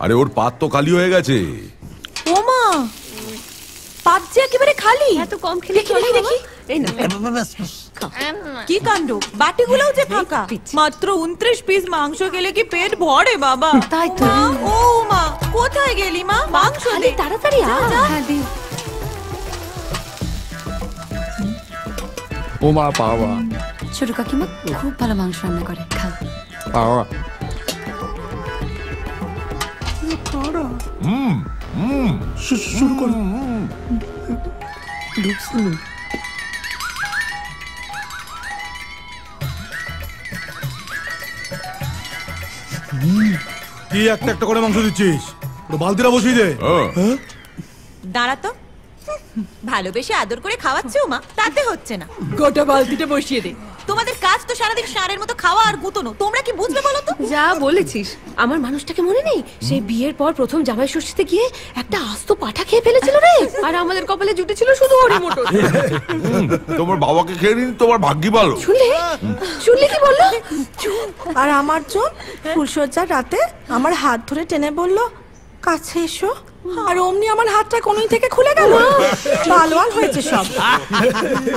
আরে ওর পাত তো খালি হয়ে গেছে। ওমা, পাত যে একেবারে খালি। এত কম খেলে দেখি দেখি। এই না কি কাণ্ড, বাটিগুলোও যে ফাঁকা। মাত্র 29 পিস মাংস খেলে কি পেট ভরে বাবা? তাই তো। ও মা, কোথায় গেলি মা? মাংস দে তাড়াতাড়ি আ। হ্যাঁ দি। ও মা পাওয়া। ছোট কাকিমা খুব ভালো মাংস রান্না করে, খাও। পাওয়া। শুরু করো। কি একটা একটা করে মাংস দিচ্ছিস? বালতিটা বসিয়ে দে। দাঁড়া তো, ভালোবেসে আদর করে খাওয়াচ্ছে মা, তাতে হচ্ছে না। গোটা বালতিটা বসিয়ে দে। তোমাদের কাজ তো সারাদিন ষাঁড়ের মতো খাওয়া আর গুতনো, তোমরা কি বুঝবে বলো তো? যা বলেছিস, আমার মানুষটাকে মনে নেই? সেই বিয়ের পর প্রথম জামাই ষষ্ঠীতে গিয়ে একটা আস্ত পাঠা খেয়ে ফেলেছিল রে। আর আমাদের কপালে জুটেছিল শুধু হরি মটর। তোমার বাবাকে খেয়ে নিন, তোমার ভাগ্যি ভালো। শুনলে কি বললো? আর আমার জন ফুলসজ্জার রাতে আমার হাত ধরে টেনে বলল, কাছে এসো। আর অমনি আমার হাতটা কোনই থেকে খুলে গেল। লাল হয়েছে সব।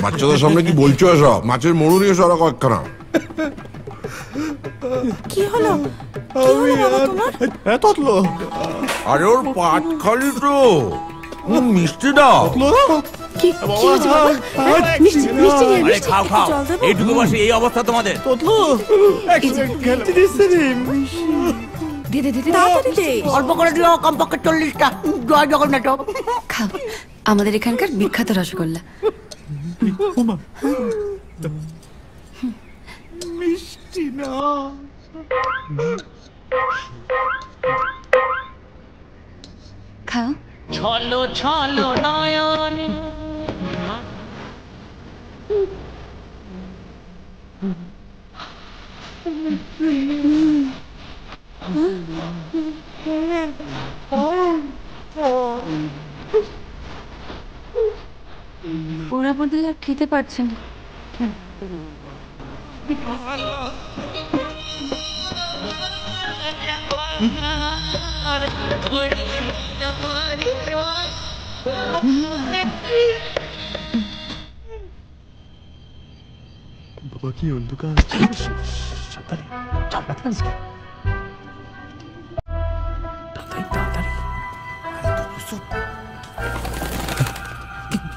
বাচ্চাদের সামনে কি বলছো সব? মাছের মরু নিয়ে সরা কয়েকখানা। কি হলো? কি হলো বাবা তোমার? ততলো। আরে ওর পাট খালি তো। মিষ্টি দাও। কি হয়েছে বাবা? মিষ্টি মিষ্টি নিয়ে আরে খাও খাও। জল দেবো? এইটুকু বসে এই অবস্থা তোমাদের। ততলো। খেলতে দিচ্ছে রে। দে দে দে দে। তাড়াতাড়ি দে। অল্প করে দিও, কমপক্ষে 40টা। জয় জগন্নাথ। খাও, আমাদের এখানকার বিখ্যাত রসগোল্লা। মিষ্টি না। খাও। ছলো ছলো নয়ন। ওরা বদলে আর খেতে পারছে না। বাবা কি অন্ধকার। তাড়াতাড়ি তাড়াতাড়ি।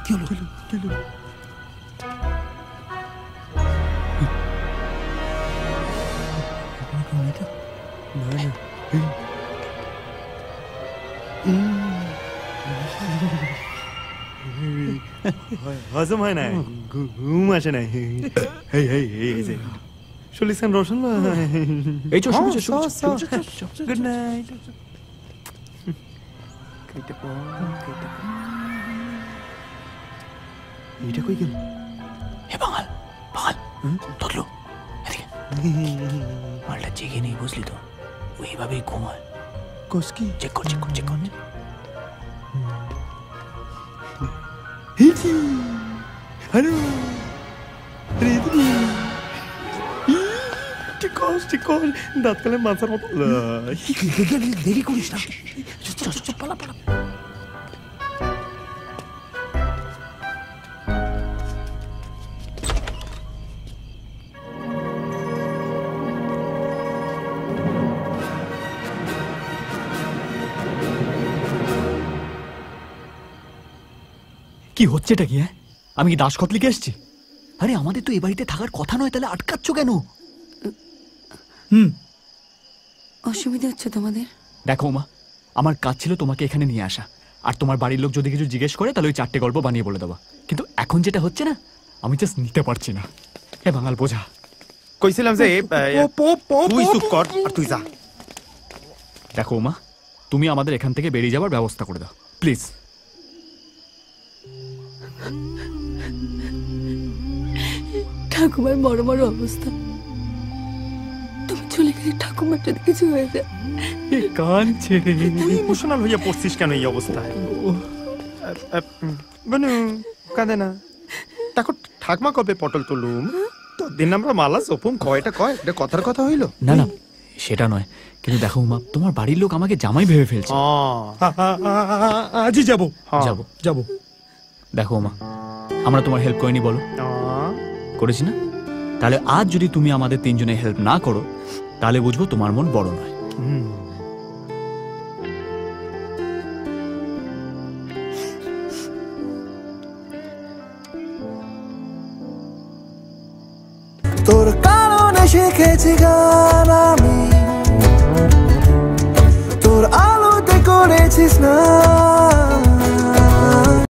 কি হলো? হজম হয় না, ঘুম আসে না। শুনলিছেন রোশন? এই চল গুড নাইট। এইটা কই গেল? হে বাঙাল বাঙাল, ততলো এদিকে। মালটা জেগে নেই, বুঝলি তো? ওইভাবেই ঘুমায়। কসকি চেক কর চেক কর চেক কর। হ্যালো ঠিক কর। দাঁত কালে মাথার মতো। দেরি করিস না, পালা পালা। কি হচ্ছে এটা? কি আমি কি দাসখত লিখে এসছি? আরে আমাদের তো এই বাড়িতে থাকার কথা নয়, তাহলে আটকাচ্ছ কেন? অসুবিধা হচ্ছে তোমাদের? দেখো মা, আমার কাজ ছিল তোমাকে এখানে নিয়ে আসা, আর তোমার বাড়ির লোক যদি কিছু জিজ্ঞেস করে তাহলে ওই 4টে গল্প বানিয়ে বলে দেওয়া। কিন্তু এখন যেটা হচ্ছে না, আমি জাস্ট নিতে পারছি না। হে বাঙাল বোঝা। কইছিলাম যে তুই চুপ কর আর তুই যা। দেখো মা, তুমি আমাদের এখান থেকে বেরিয়ে যাবার ব্যবস্থা করে দাও প্লিজ। ঠাকুমার বড় বড় অবস্থা, তুমি চলে গেলে ঠাকুমার যদি কিছু হয়ে যায়। কাঁদছে। তুই ইমোশনাল হইয়া পড়ছিস কেন এই অবস্থায়? বনু কাঁদে না। দেখো ঠাকমা কবে পটল তুলুম, তো দিন আমরা মালা জপুম, কয়টা কয়, এটা কথার কথা হইল? না না, সেটা নয়, কিন্তু দেখো উমা, তোমার বাড়ির লোক আমাকে জামাই ভেবে ফেলছে। আজই যাবো। যাবো যাবো। দেখো উমা, আমরা তোমার হেল্প করিনি বলো? করেছি না? তাহলে আজ যদি তুমি আমাদের তিনজনের হেল্প না করো, তাহলে বুঝবো তোমার মন বড় নয়। তোর কারণে শিখেছি গান।